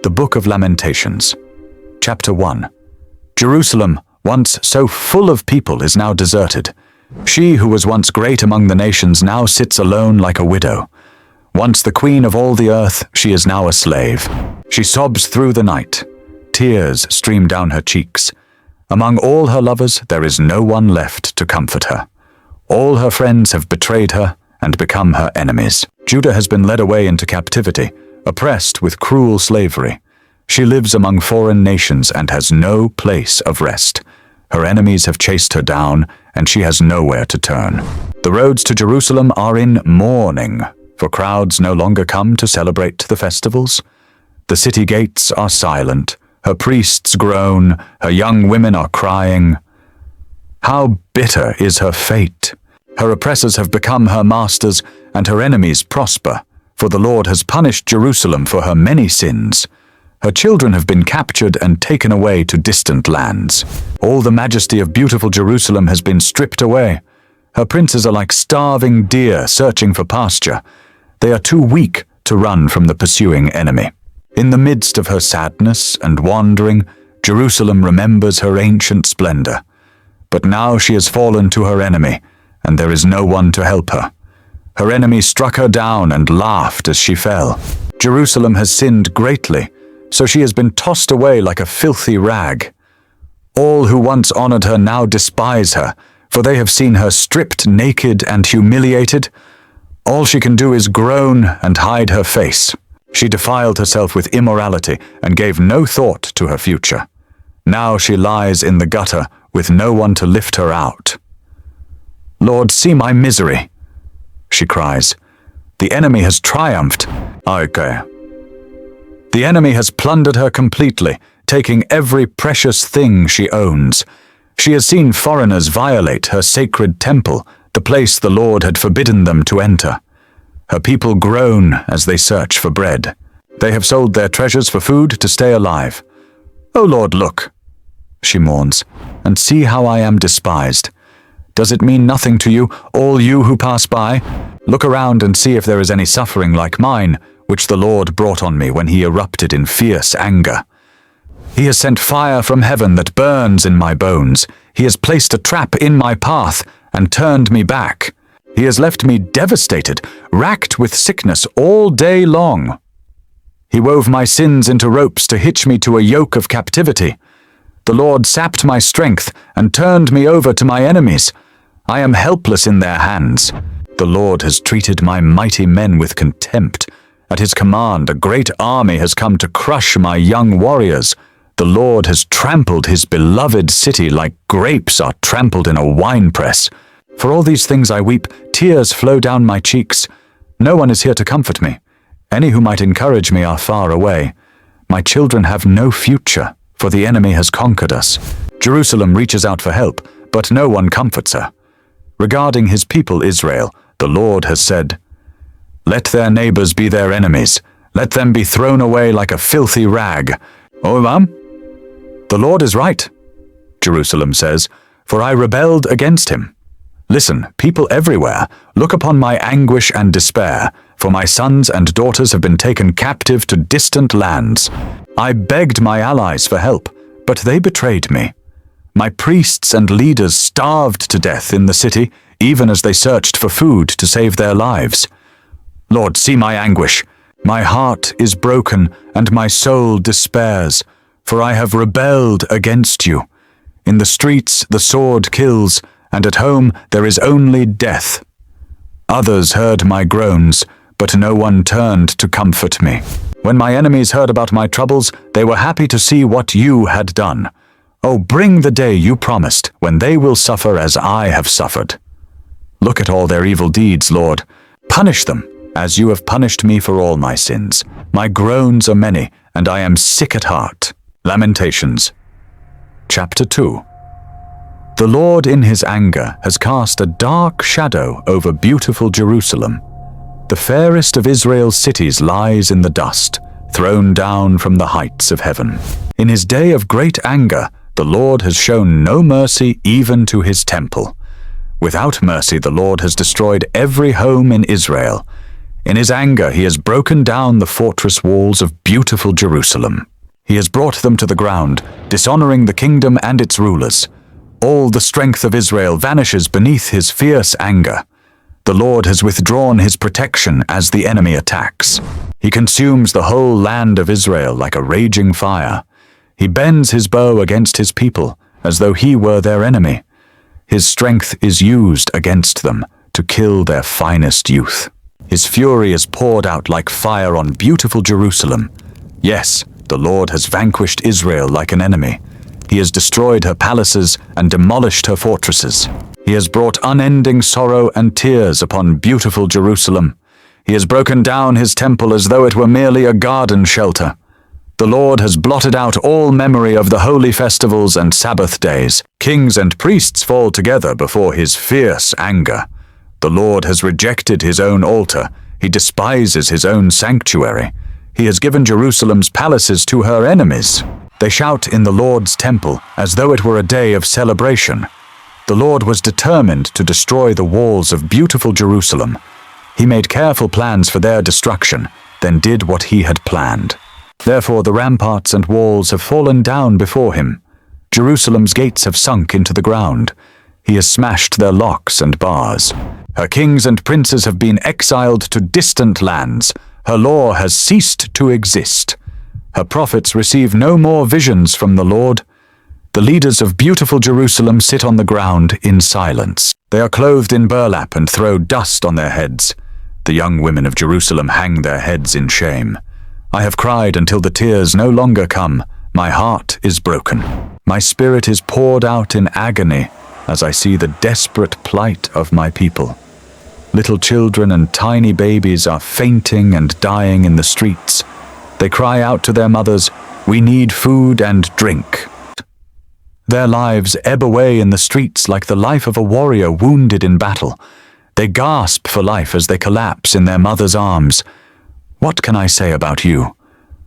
The Book of Lamentations. Chapter 1. Jerusalem, once so full of people, is now deserted. She who was once great among the nations now sits alone like a widow. Once the queen of all the earth, she is now a slave. She sobs through the night. Tears stream down her cheeks. Among all her lovers, there is no one left to comfort her. All her friends have betrayed her and become her enemies. Judah has been led away into captivity, oppressed with cruel slavery. She lives among foreign nations and has no place of rest. Her enemies have chased her down, and she has nowhere to turn. The roads to Jerusalem are in mourning, for crowds no longer come to celebrate the festivals. The city gates are silent, her priests groan, her young women are crying. How bitter is her fate! Her oppressors have become her masters, and her enemies prosper, for the Lord has punished Jerusalem for her many sins. Her children have been captured and taken away to distant lands. All the majesty of beautiful Jerusalem has been stripped away. Her princes are like starving deer searching for pasture. They are too weak to run from the pursuing enemy. In the midst of her sadness and wandering, Jerusalem remembers her ancient splendor. But now she has fallen to her enemy, and there is no one to help her. Her enemy struck her down and laughed as she fell. Jerusalem has sinned greatly, so she has been tossed away like a filthy rag. All who once honored her now despise her, for they have seen her stripped naked and humiliated. All she can do is groan and hide her face. She defiled herself with immorality and gave no thought to her future. Now she lies in the gutter with no one to lift her out. Lord, see my misery, she cries. The enemy has triumphed. Okay. The enemy has plundered her completely, taking every precious thing she owns. She has seen foreigners violate her sacred temple, the place the Lord had forbidden them to enter. Her people groan as they search for bread. They have sold their treasures for food to stay alive. O Lord, look, she mourns, and see how I am despised. Does it mean nothing to you, all you who pass by? Look around and see if there is any suffering like mine, which the Lord brought on me when he erupted in fierce anger. He has sent fire from heaven that burns in my bones. He has placed a trap in my path and turned me back. He has left me devastated, racked with sickness all day long. He wove my sins into ropes to hitch me to a yoke of captivity. The Lord sapped my strength and turned me over to my enemies. I am helpless in their hands. The Lord has treated my mighty men with contempt. At his command, a great army has come to crush my young warriors. The Lord has trampled his beloved city like grapes are trampled in a winepress. For all these things I weep, tears flow down my cheeks. No one is here to comfort me. Any who might encourage me are far away. My children have no future, for the enemy has conquered us. Jerusalem reaches out for help, but no one comforts her. Regarding his people Israel, the Lord has said, "Let their neighbors be their enemies. Let them be thrown away like a filthy rag." Oh, the Lord is right, Jerusalem says, for I rebelled against him. Listen, people everywhere, look upon my anguish and despair, for my sons and daughters have been taken captive to distant lands. I begged my allies for help, but they betrayed me. My priests and leaders starved to death in the city, even as they searched for food to save their lives. Lord, see my anguish. My heart is broken, and my soul despairs, for I have rebelled against you. In the streets the sword kills, and at home there is only death. Others heard my groans, but no one turned to comfort me. When my enemies heard about my troubles, they were happy to see what you had done. Oh, bring the day you promised, when they will suffer as I have suffered. Look at all their evil deeds, Lord. Punish them, as you have punished me for all my sins. My groans are many, and I am sick at heart. Lamentations. Chapter 2. The Lord in his anger has cast a dark shadow over beautiful Jerusalem. The fairest of Israel's cities lies in the dust, thrown down from the heights of heaven. In his day of great anger, the Lord has shown no mercy even to his temple. Without mercy, the Lord has destroyed every home in Israel. In his anger he has broken down the fortress walls of beautiful Jerusalem. He has brought them to the ground, dishonoring the kingdom and its rulers. All the strength of Israel vanishes beneath his fierce anger. The Lord has withdrawn his protection as the enemy attacks. He consumes the whole land of Israel like a raging fire. He bends his bow against his people, as though he were their enemy. His strength is used against them to kill their finest youth. His fury is poured out like fire on beautiful Jerusalem. Yes, the Lord has vanquished Israel like an enemy. He has destroyed her palaces and demolished her fortresses. He has brought unending sorrow and tears upon beautiful Jerusalem. He has broken down his temple as though it were merely a garden shelter. The Lord has blotted out all memory of the holy festivals and Sabbath days. Kings and priests fall together before his fierce anger. The Lord has rejected his own altar. He despises his own sanctuary. He has given Jerusalem's palaces to her enemies. They shout in the Lord's temple as though it were a day of celebration. The Lord was determined to destroy the walls of beautiful Jerusalem. He made careful plans for their destruction, then did what he had planned. Therefore the ramparts and walls have fallen down before him. Jerusalem's gates have sunk into the ground. He has smashed their locks and bars. Her kings and princes have been exiled to distant lands. Her law has ceased to exist. Her prophets receive no more visions from the Lord. The leaders of beautiful Jerusalem sit on the ground in silence. They are clothed in burlap and throw dust on their heads. The young women of Jerusalem hang their heads in shame. I have cried until the tears no longer come. My heart is broken. My spirit is poured out in agony as I see the desperate plight of my people. Little children and tiny babies are fainting and dying in the streets. They cry out to their mothers, "We need food and drink." Their lives ebb away in the streets like the life of a warrior wounded in battle. They gasp for life as they collapse in their mother's arms. What can I say about you?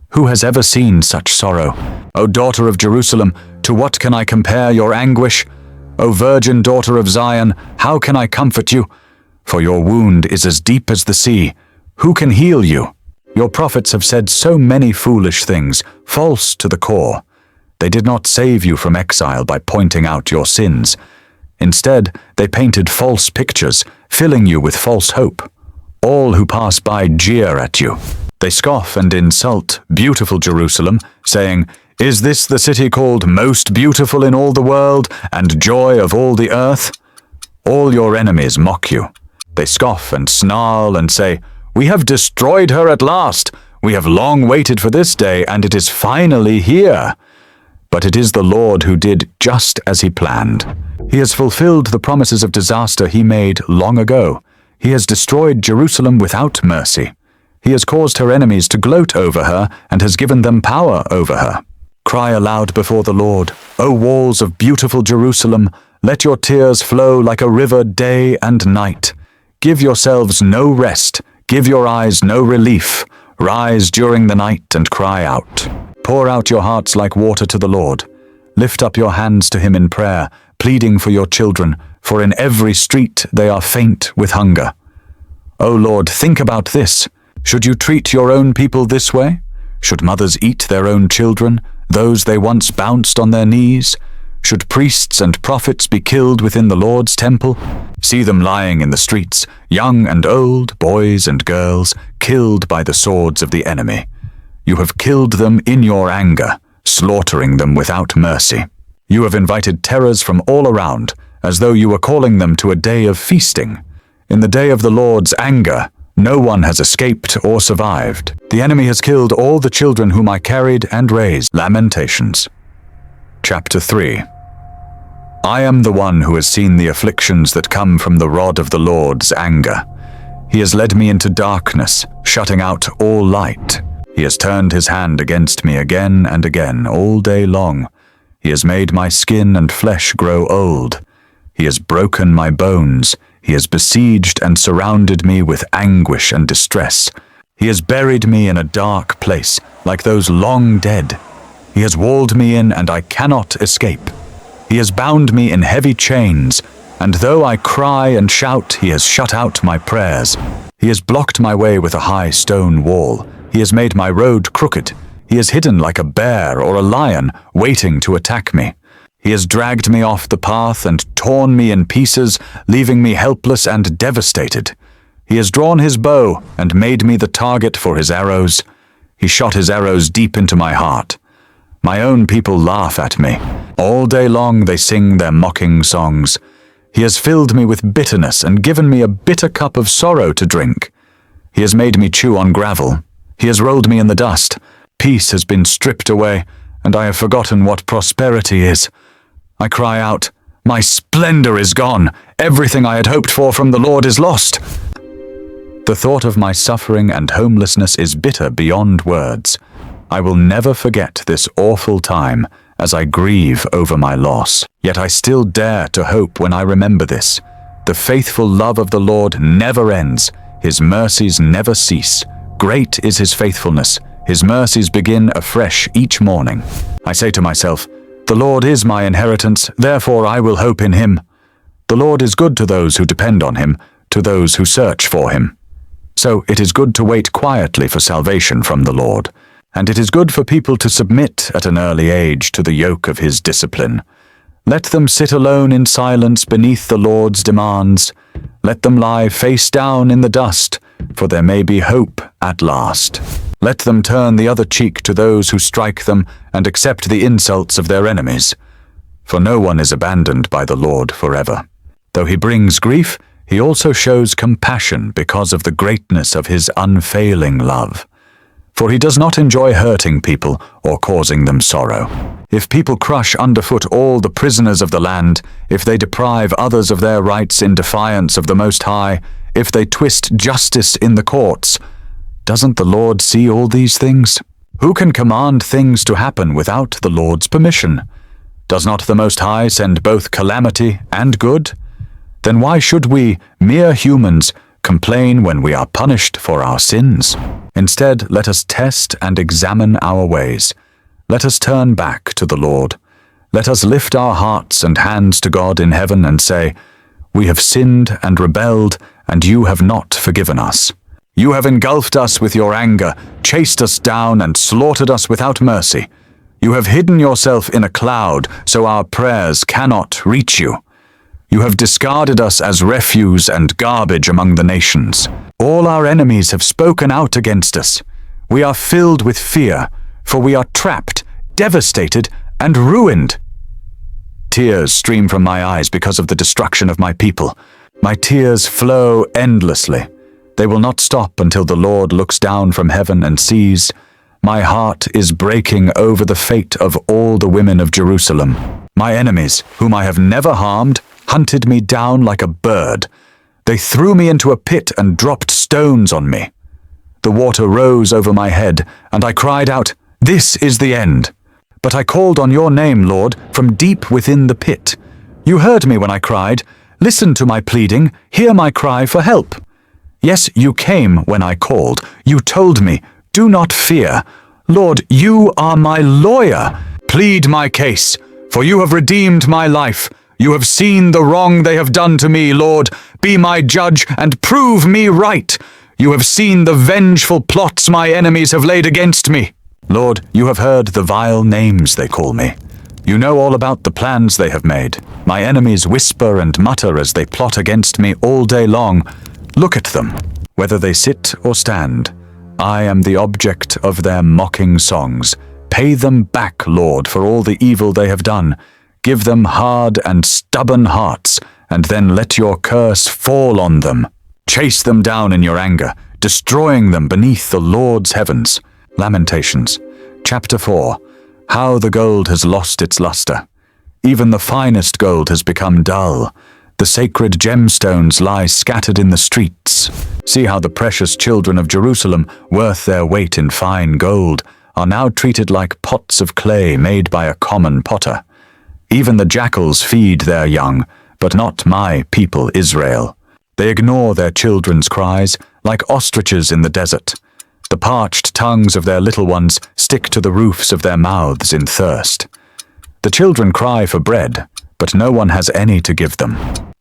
Who has ever seen such sorrow? O daughter of Jerusalem, to what can I compare your anguish? O virgin daughter of Zion, how can I comfort you? For your wound is as deep as the sea. Who can heal you? Your prophets have said so many foolish things, false to the core. They did not save you from exile by pointing out your sins. Instead, they painted false pictures, filling you with false hope. All who pass by jeer at you. They scoff and insult beautiful Jerusalem, saying, "Is this the city called most beautiful in all the world and joy of all the earth?" All your enemies mock you. They scoff and snarl and say, "We have destroyed her at last. We have long waited for this day, and it is finally here." But it is the Lord who did just as he planned. He has fulfilled the promises of disaster he made long ago. He has destroyed Jerusalem without mercy. He has caused her enemies to gloat over her and has given them power over her. Cry aloud before the Lord, O walls of beautiful Jerusalem, let your tears flow like a river day and night. Give yourselves no rest, give your eyes no relief. Rise during the night and cry out. Pour out your hearts like water to the Lord. Lift up your hands to him in prayer, pleading for your children, for in every street they are faint with hunger. O Lord, think about this. Should you treat your own people this way? Should mothers eat their own children, those they once bounced on their knees? Should priests and prophets be killed within the Lord's temple? See them lying in the streets, young and old, boys and girls, killed by the swords of the enemy. You have killed them in your anger, slaughtering them without mercy. You have invited terrors from all around, as though you were calling them to a day of feasting. In the day of the Lord's anger, no one has escaped or survived. The enemy has killed all the children whom I carried and raised. Lamentations. Chapter 3. I am the one who has seen the afflictions that come from the rod of the Lord's anger. He has led me into darkness, shutting out all light. He has turned his hand against me again and again, all day long. He has made my skin and flesh grow old. He has broken my bones. He has besieged and surrounded me with anguish and distress. He has buried me in a dark place, like those long dead. He has walled me in, and I cannot escape. He has bound me in heavy chains. And though I cry and shout, he has shut out my prayers. He has blocked my way with a high stone wall. He has made my road crooked. He is hidden like a bear or a lion, waiting to attack me. He has dragged me off the path and torn me in pieces, leaving me helpless and devastated. He has drawn his bow and made me the target for his arrows. He shot his arrows deep into my heart. My own people laugh at me. All day long they sing their mocking songs. He has filled me with bitterness and given me a bitter cup of sorrow to drink. He has made me chew on gravel. He has rolled me in the dust. Peace has been stripped away, and I have forgotten what prosperity is. I cry out, my splendor is gone. Everything I had hoped for from the Lord is lost. The thought of my suffering and homelessness is bitter beyond words. I will never forget this awful time as I grieve over my loss. Yet I still dare to hope when I remember this. The faithful love of the Lord never ends. His mercies never cease. Great is his faithfulness. His mercies begin afresh each morning. I say to myself, the Lord is my inheritance, therefore I will hope in him. The Lord is good to those who depend on him, to those who search for him. So it is good to wait quietly for salvation from the Lord, and it is good for people to submit at an early age to the yoke of his discipline. Let them sit alone in silence beneath the Lord's demands. Let them lie face down in the dust, for there may be hope at last. Let them turn the other cheek to those who strike them and accept the insults of their enemies. For no one is abandoned by the Lord forever. Though he brings grief, he also shows compassion because of the greatness of his unfailing love. For he does not enjoy hurting people or causing them sorrow. If people crush underfoot all the prisoners of the land, if they deprive others of their rights in defiance of the Most High, if they twist justice in the courts, doesn't the Lord see all these things? Who can command things to happen without the Lord's permission? Does not the Most High send both calamity and good? Then why should we, mere humans, complain when we are punished for our sins? Instead, let us test and examine our ways. Let us turn back to the Lord. Let us lift our hearts and hands to God in heaven and say, we have sinned and rebelled, and you have not forgiven us. You have engulfed us with your anger, chased us down, and slaughtered us without mercy. You have hidden yourself in a cloud, so our prayers cannot reach you. You have discarded us as refuse and garbage among the nations. All our enemies have spoken out against us. We are filled with fear, for we are trapped, devastated, and ruined. Tears stream from my eyes because of the destruction of my people. My tears flow endlessly. They will not stop until the Lord looks down from heaven and sees. My heart is breaking over the fate of all the women of Jerusalem. My enemies, whom I have never harmed, hunted me down like a bird. They threw me into a pit and dropped stones on me. The water rose over my head, and I cried out, "This is the end." But I called on your name, Lord, from deep within the pit. You heard me when I cried. Listen to my pleading, hear my cry for help. Yes, you came when I called. You told me, do not fear. Lord, you are my lawyer. Plead my case, for you have redeemed my life. You have seen the wrong they have done to me, Lord. Be my judge and prove me right. You have seen the vengeful plots my enemies have laid against me. Lord, you have heard the vile names they call me. You know all about the plans they have made. My enemies whisper and mutter as they plot against me all day long. Look at them, whether they sit or stand. I am the object of their mocking songs. Pay them back, Lord, for all the evil they have done. Give them hard and stubborn hearts, and then let your curse fall on them. Chase them down in your anger, destroying them beneath the Lord's heavens. Lamentations, chapter 4. How the gold has lost its luster. Even the finest gold has become dull. The sacred gemstones lie scattered in the streets. See how the precious children of Jerusalem, worth their weight in fine gold, are now treated like pots of clay made by a common potter. Even the jackals feed their young, but not my people Israel. They ignore their children's cries, like ostriches in the desert. The parched tongues of their little ones stick to the roofs of their mouths in thirst. The children cry for bread, but no one has any to give them.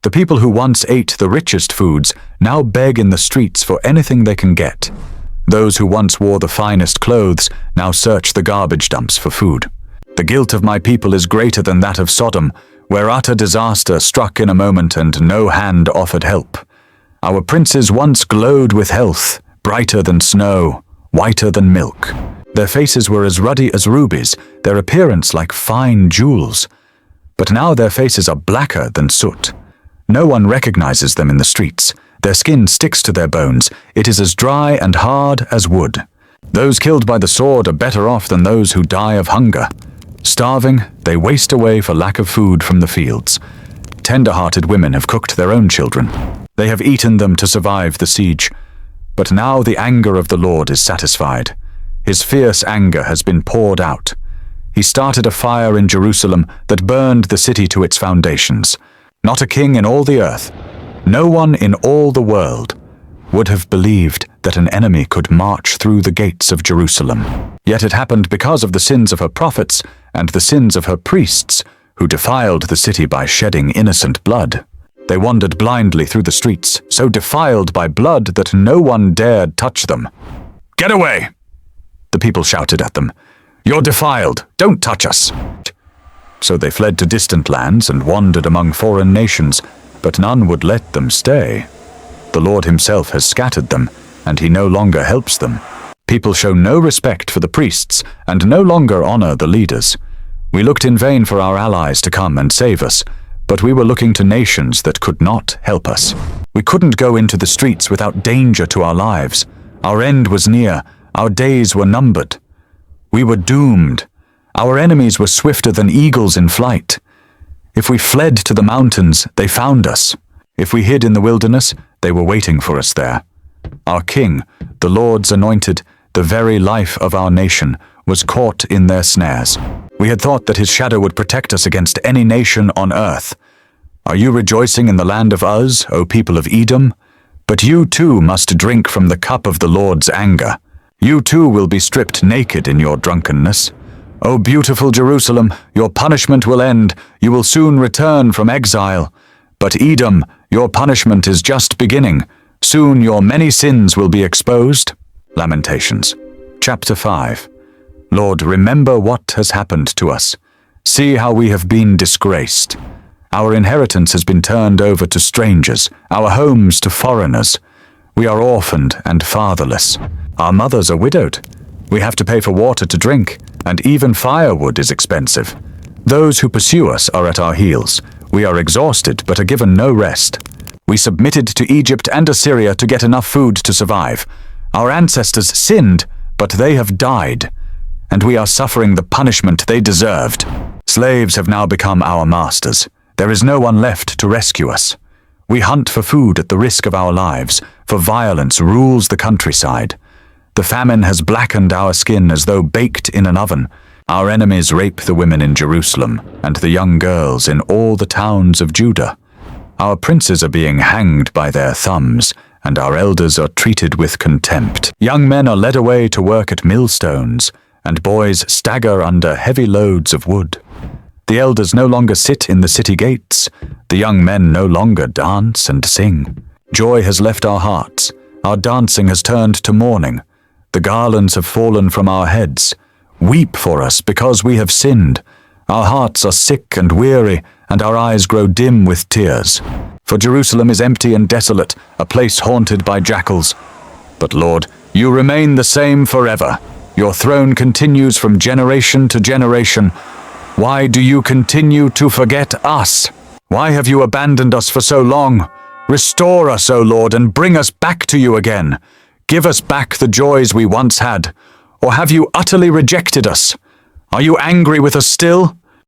The people who once ate the richest foods now beg in the streets for anything they can get. Those who once wore the finest clothes now search the garbage dumps for food. The guilt of my people is greater than that of Sodom, where utter disaster struck in a moment and no hand offered help. Our princes once glowed with health, brighter than snow, whiter than milk. Their faces were as ruddy as rubies, their appearance like fine jewels. But now their faces are blacker than soot. No one recognizes them in the streets. Their skin sticks to their bones. It is as dry and hard as wood. Those killed by the sword are better off than those who die of hunger. Starving, they waste away for lack of food from the fields. Tender-hearted women have cooked their own children. They have eaten them to survive the siege. But now the anger of the Lord is satisfied. His fierce anger has been poured out. He started a fire in Jerusalem that burned the city to its foundations. Not a king in all the earth, no one in all the world, would have believed that an enemy could march through the gates of Jerusalem. Yet it happened because of the sins of her prophets and the sins of her priests, who defiled the city by shedding innocent blood. They wandered blindly through the streets, so defiled by blood that no one dared touch them. "Get away!" the people shouted at them. "You're defiled, don't touch us!" So they fled to distant lands and wandered among foreign nations, but none would let them stay. The Lord himself has scattered them, and he no longer helps them. People show no respect for the priests and no longer honor the leaders. We looked in vain for our allies to come and save us, but we were looking to nations that could not help us. We couldn't go into the streets without danger to our lives. Our end was near, our days were numbered. We were doomed. Our enemies were swifter than eagles in flight. If we fled to the mountains, they found us. If we hid in the wilderness, they were waiting for us there. Our king, the Lord's anointed, the very life of our nation, was caught in their snares. We had thought that his shadow would protect us against any nation on earth. Are you rejoicing in the land of Uz, O people of Edom? But you too must drink from the cup of the Lord's anger. You too will be stripped naked in your drunkenness. O beautiful Jerusalem, your punishment will end. You will soon return from exile. But Edom, your punishment is just beginning. Soon your many sins will be exposed. Lamentations. Chapter 5. Lord, remember what has happened to us. See how we have been disgraced. Our inheritance has been turned over to strangers, our homes to foreigners. We are orphaned and fatherless. Our mothers are widowed. We have to pay for water to drink, and even firewood is expensive. Those who pursue us are at our heels. We are exhausted, but are given no rest. We submitted to Egypt and Assyria to get enough food to survive. Our ancestors sinned, but they have died, and we are suffering the punishment they deserved. Slaves have now become our masters. There is no one left to rescue us. We hunt for food at the risk of our lives, for violence rules the countryside. The famine has blackened our skin as though baked in an oven. Our enemies rape the women in Jerusalem and the young girls in all the towns of Judah. Our princes are being hanged by their thumbs, and our elders are treated with contempt. Young men are led away to work at millstones, and boys stagger under heavy loads of wood. The elders no longer sit in the city gates. The young men no longer dance and sing. Joy has left our hearts. Our dancing has turned to mourning. The garlands have fallen from our heads. Weep for us because we have sinned. Our hearts are sick and weary, and our eyes grow dim with tears. For Jerusalem is empty and desolate, a place haunted by jackals. But Lord, you remain the same forever. Your throne continues from generation to generation. Why do you continue to forget us? Why have you abandoned us for so long? Restore us, O Lord, and bring us back to you again. Give us back the joys we once had. Or have you utterly rejected us? Are you angry with us still?